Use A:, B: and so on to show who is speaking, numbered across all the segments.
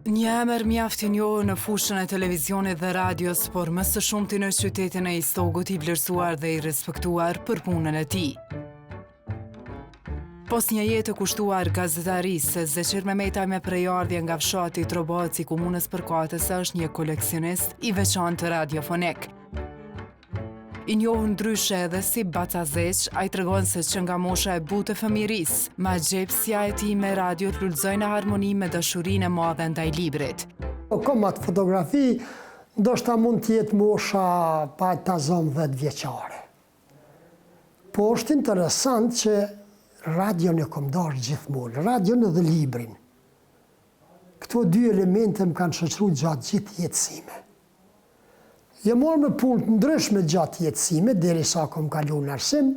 A: Një emër mjaft i njohur në fushën e televizionit dhe radios, por më së shumti në qytetin e Istogut, i vlerësuar dhe i respektuar për punën e tij. Pos një jetë të kushtuar gazetarisë, Zeqir Mehmeta me prejardhje nga fshati Trobaci i komunës Përkatëse është një koleksionist i veçantë radiofonik. I njohur ndryshe edhe si Baca Zeq, ai tregon se që nga mosha e butë e fëmirisë, ma gjepsja e tij me radiot lullzoi në harmoni me dashurinë e madhe ndaj librit.
B: Kam atë fotografi, ndoshta mund të jetë mosha pa ta zon 10 vjeçare. Po është interesant që radion e kom darë gjithmonë, radion edhe librin. Këto dy elemente më kanë shoqëruar gjatë gjithë jetësime. Jam marrë me punë të ndryshme gjatë jetësime, derisa kom kalu në arsim.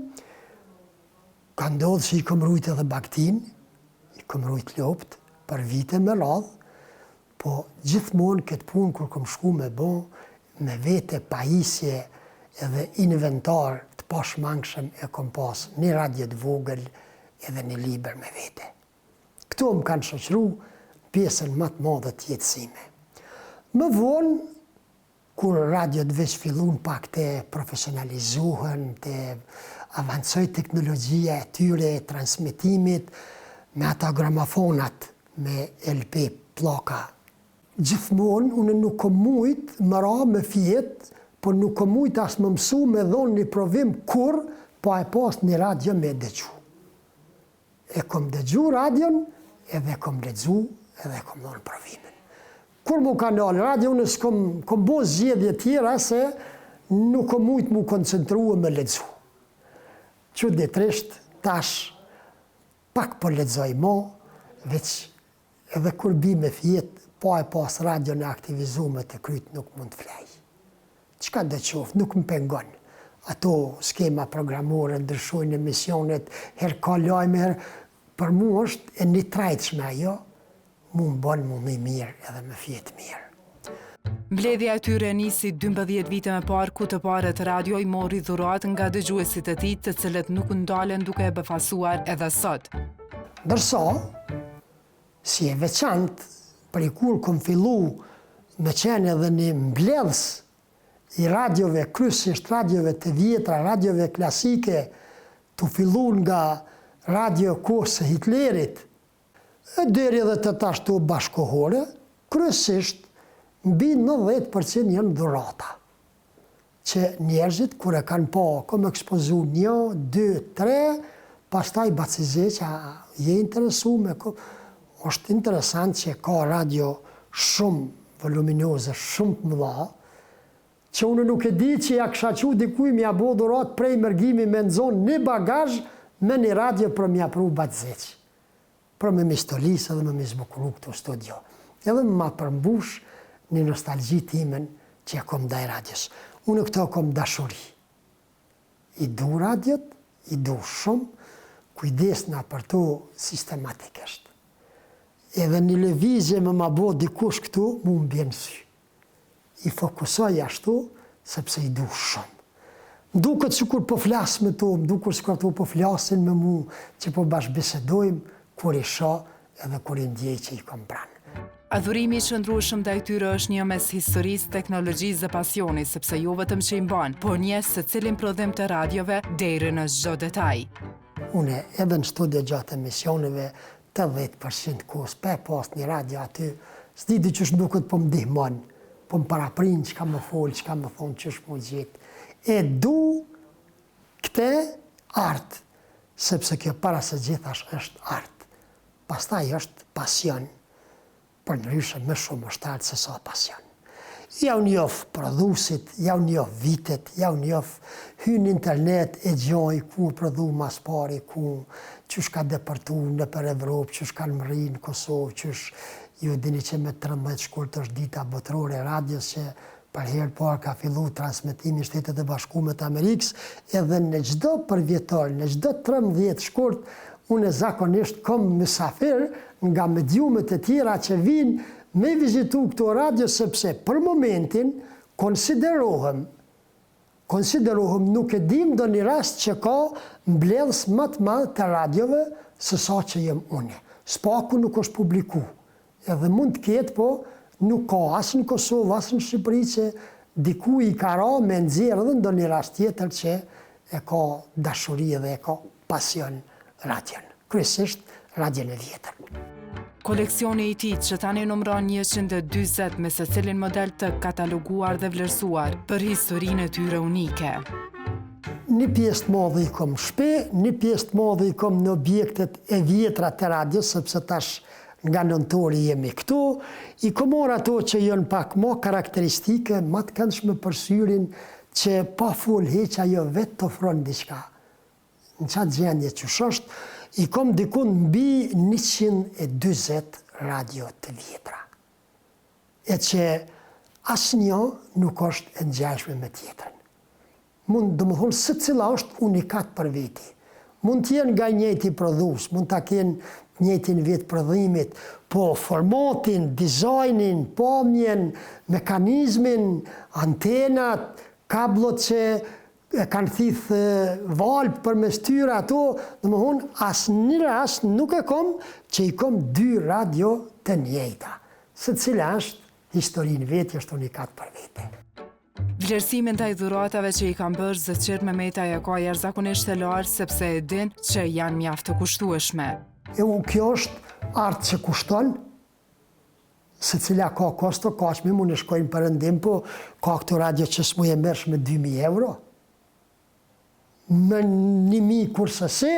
B: Ka ndodhur që i kom rujt edhe baktin, i kom rujt lopt për vite me radhë, po gjithmonë këtë punë kur kom shku me bo, me vete pajisje edhe inventar të pashmangshëm e kom pas një radio të vogël edhe një libër me vete. Këto më kanë shoqëru pjesën më të madhe të jetësime. Më vonë, kur radiot veç fillun pak të profesionalizohen, të avancoj teknologjia e tyre, e transmitimit, me ata gramofonat, me LP pllaka. Gjithmonë, unë nuk kom mujt më ra me fjet, por nuk kom mujt as më mësu me dhonë një provim kur, po e pas një radio me dëgju. E kom dëgju radion, edhe kom lexu, edhe kom dhonë provimin. Kur mu kanal radio, unë kom bo zgjedhje tjera se nuk kom mujt mu koncentrua me lexu. Çuditërisht, tash pak po lexoj mo, veç edhe kur bi me fjet, po e pas radio në aktivizume të kryt nuk mund të flej. Çka do qoftë, nuk më pengon. Ato skema programore, ndryshojnë emisionet, her ka lajme, her për mu është e një trajtshme ajo, mu më bënë mu më mirë edhe më fjetë mirë.
A: Mbledhja e tyre nisi 12 vite më parë, ku të parët radio i mori dhurat nga dëgjuesit e tij, të cilët nuk ndalen duke e befasuar edhe sot.
B: Ndërsa, si e veçantë, për i kur kom fillu me qenë edhe një mbledhës i radiove, kryesisht radiove të vjetra, radiove klasike, të fillu nga radio kohës së Hitlerit, e deri edhe të tashtu bashkohore, kryesisht mbi 90% janë dhurata. Që njerëzit, kur e kanë pa, kom ekspozu 1, 2, 3, pastaj Baca Zeq je interesume. Është interesant që ka radio shumë voluminoze, shumë të mëdha, që unë nuk e di që ja kësha qu dikuj mja bo dhurat prej mërgimi me nëzon një bagazh me një radio për mja pru Baca Zeq. Për me mistolisë edhe me zbukuru këto studio. Edhe ma përmbush një nostalgji timen që ja kom daj radios. Unë këto kom dashuri. I du radiot, i du shumë, kujdesna për to sistematikisht. Edhe një lëvizje me ma bo dikush këtu, mu më bjenë sy. I fokusoj ashtu, sepse i du shumë. Mduket sikur po flas me to, mduket sikur ato po flasin me mu, që po bashkëbisedojmë, kur i shoh edhe kur i ndjej që i kom pranë.
A: Adhurimi i qëndrueshëm ndaj tyre është një mes historisë, teknologjisë dhe pasionit, sepse jo vetëm që i mban, por njes se cilin prodhim të radiove deri në çdo detaj.
B: Unë edhe në studio gjatë emisioneve 80% kohës pe pas një radio aty, s'di qysh duket po më ndihmon, po më paraprin çka më fol, çka më thon, çysh më gjet. E du këtë art, sepse kjo para së gjithash është art. Pastaj është pasion, për ndryshe më shumë është art se sa pasion. Ja u njoh prodhuesit, ja u njoh vitet, ja u njoh hyn internet e gjoj ku prodhu mas pari, ku qysh ka deportu në për Evropë, qysh kanë mri në Kosovë, qysh ju dini që me 13 shkurt është dita botërore e radios që për herë parë ka fillu transmetimi në Shtetet e Bashkuara të Amerikës, edhe në çdo përvjetor, në çdo 13 shkurt, unë zakonisht kom mysafir nga mediumet e tjera që vinë me vizitu këto radio, sepse për momentin konsiderohem, nuk e dim do një rast që ka mbledhës më të madh të radiove se sa që jem une. Spaku nuk është publiku, Edhe mund të ketë, po nuk ka asë në Kosovë, asë në Shqipëri që diku i ka ra me nxjerrë dhe ndo një rast tjetër që e ka dashuri dhe e ka pasion radion. Kryesisht radion e vjetër.
A: Koleksioni i tij që tani numëron 140 me secilin model të kataloguar dhe vlerësuar për historinë e tyre unike.
B: Një pjesë të madhe i kom shpe, një pjesë të madhe i kom në objektet e vjetra të radios, sepse tash nga nëntori jemi këtu, i kom orë ato që jënë pak më karakteristike, më të këndshme për syrin, që pa full heq ajo vetë të ofron diçka. Në qatë gjendje që është, i kom dikun mbi 120 radio të vjetra. E që asë një nuk është e ngjashme me tjetërën. Mund, do më thonë, se cila është unikat për veti. Mund t'jenë nga njëti prodhus, mund t'a kenë njëtin vit prodhimit, po formatin, dizajnin, pamjen, mekanizmin, antenat, kablot që e kanë thithë valpë për mes tyre ato, dhe më thonë, asë një rast nuk e kom që i kom 2 radio të njëjta. Se cila është historinë vetë, është unikat për vete.
A: Vlerësimin ndaj dhuratave që i kanë bërë Zëqir Mehmetaj e ka jashtëzakonisht të lartë sepse e din që janë mjaft të kushtueshme.
B: Kjo është artë që kushton, se cila ka kosto, ka që mi mu në shkojnë përëndim, po ka këto radio që s'mu e mërsh me 2.000 euro. Me 1.000 kurse se,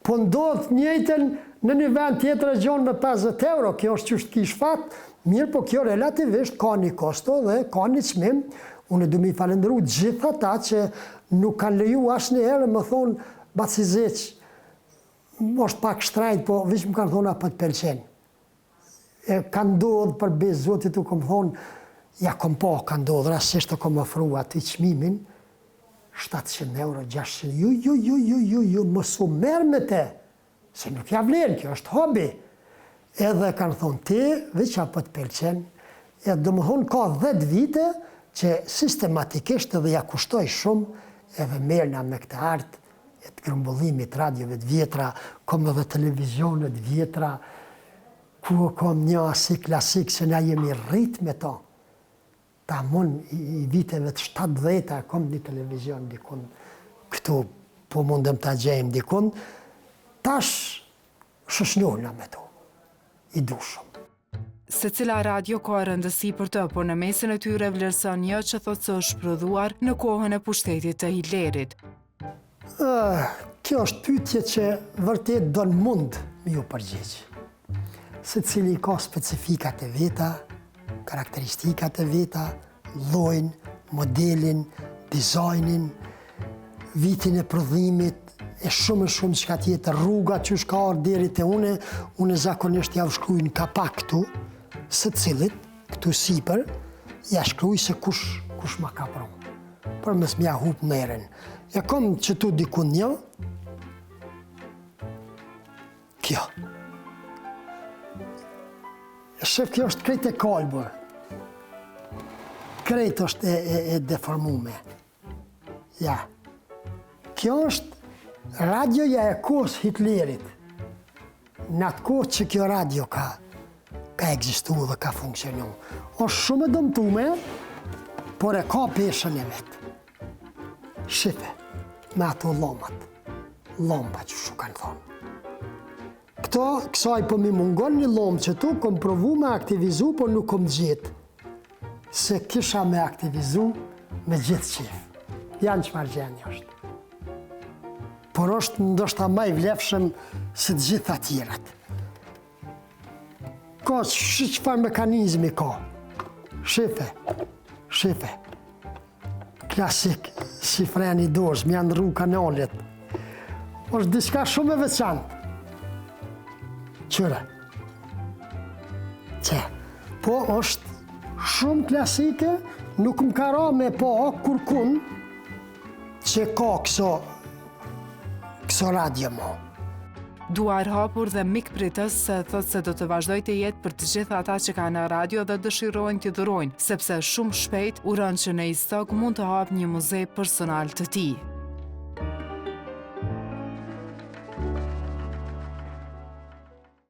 B: po ndodhë njëjtën në një vend tjetër e gjonë me 50 euro, kjo është qështë kish fatë, mirë po kjo relativisht ka një kosto dhe ka një çmim. Unë du mi falendëru gjitha ta që nuk kanë leju asë një herë më thonë, Bacizeq, është pak shtrajt, po vishë më kanë thonë apë të pelqenë. E kanë ndodhë për bezë zotit u kom thonë, ja kom po kanë ndodhë, rasisht të kom ofru aty çmimin, 700 euro, 600, ju, mësu merë me te, se nuk ja vlenë, kjo është hobi. Edhe kanë thonë, ti, veç apë të pelqenë, e do më thonë, ka 10 vite, që sistematikisht edhe ja kushtoj shumë, edhe merna me këtë artë, e të grumbullimit radiove të vjetra, kom edhe televizionet vjetra, ku kom një asi klasik që na jemi rrit me to. Ta mund i viteve të 70-a kom një televizion dikun, këtu po mundem të gjejmë dikun, tash shëshnjohna me to, i du shumë.
A: Se cila radio ka rëndësi për të, por në mesin e tyre vlerëson një që thotë se është prodhuar në kohën e pushtetit të Hitlerit.
B: Kjo është pyetje që vërtet do në mund me ju përgjegjë. Se cili ka specifikat e veta, karakteristikat e veta, llojin, modelin, dizajnin, vitin e prodhimit, e shumë çka tjetër, rruga që shka orë deri te une zakonisht ja shkruaj në kapak këtu, se cilit, këtu sipër, ja shkruaj se kush ma ka pronë, për mes mja hup meren. Ja kom që tu dikun një, kjo. Shef, kjo është krejt e kalbër. Krejt është e deformume. Ja. Kjo është radioja e kohës Hitlerit. Në atë kohë që kjo radio ka egzistu dhe ka funksionu. Është shumë e dëmtume, por e ka peshën e vetë. Shife, me ato lomat. Lomba që shu kanë thonë. Kësaj po mi mungon një lomë që tu, kom provu me aktivizu, por nuk kom gjithë. Se kisha me aktivizu me gjithë qif. Janë që marrë gjenjë është. Por është ndoshta ma i vlefshëm se të gjitha tjirat. Ka qëfar mekanizmi ka. Shife. Klasik, si freni dorës, më janë rru kanalet. është diçka shumë e veçantë. Qëre. Po është shumë klasike, nuk më ka ra me po kurkun që ka këso radio mo.
A: Duar hapur dhe mik pritës thot se do të vazhdoj të jetë për të gjithë ata që kanë radio dhe dëshirojnë të dhurojnë, sepse shumë shpejt uron që në Istok mund të hap një muze personal të tij.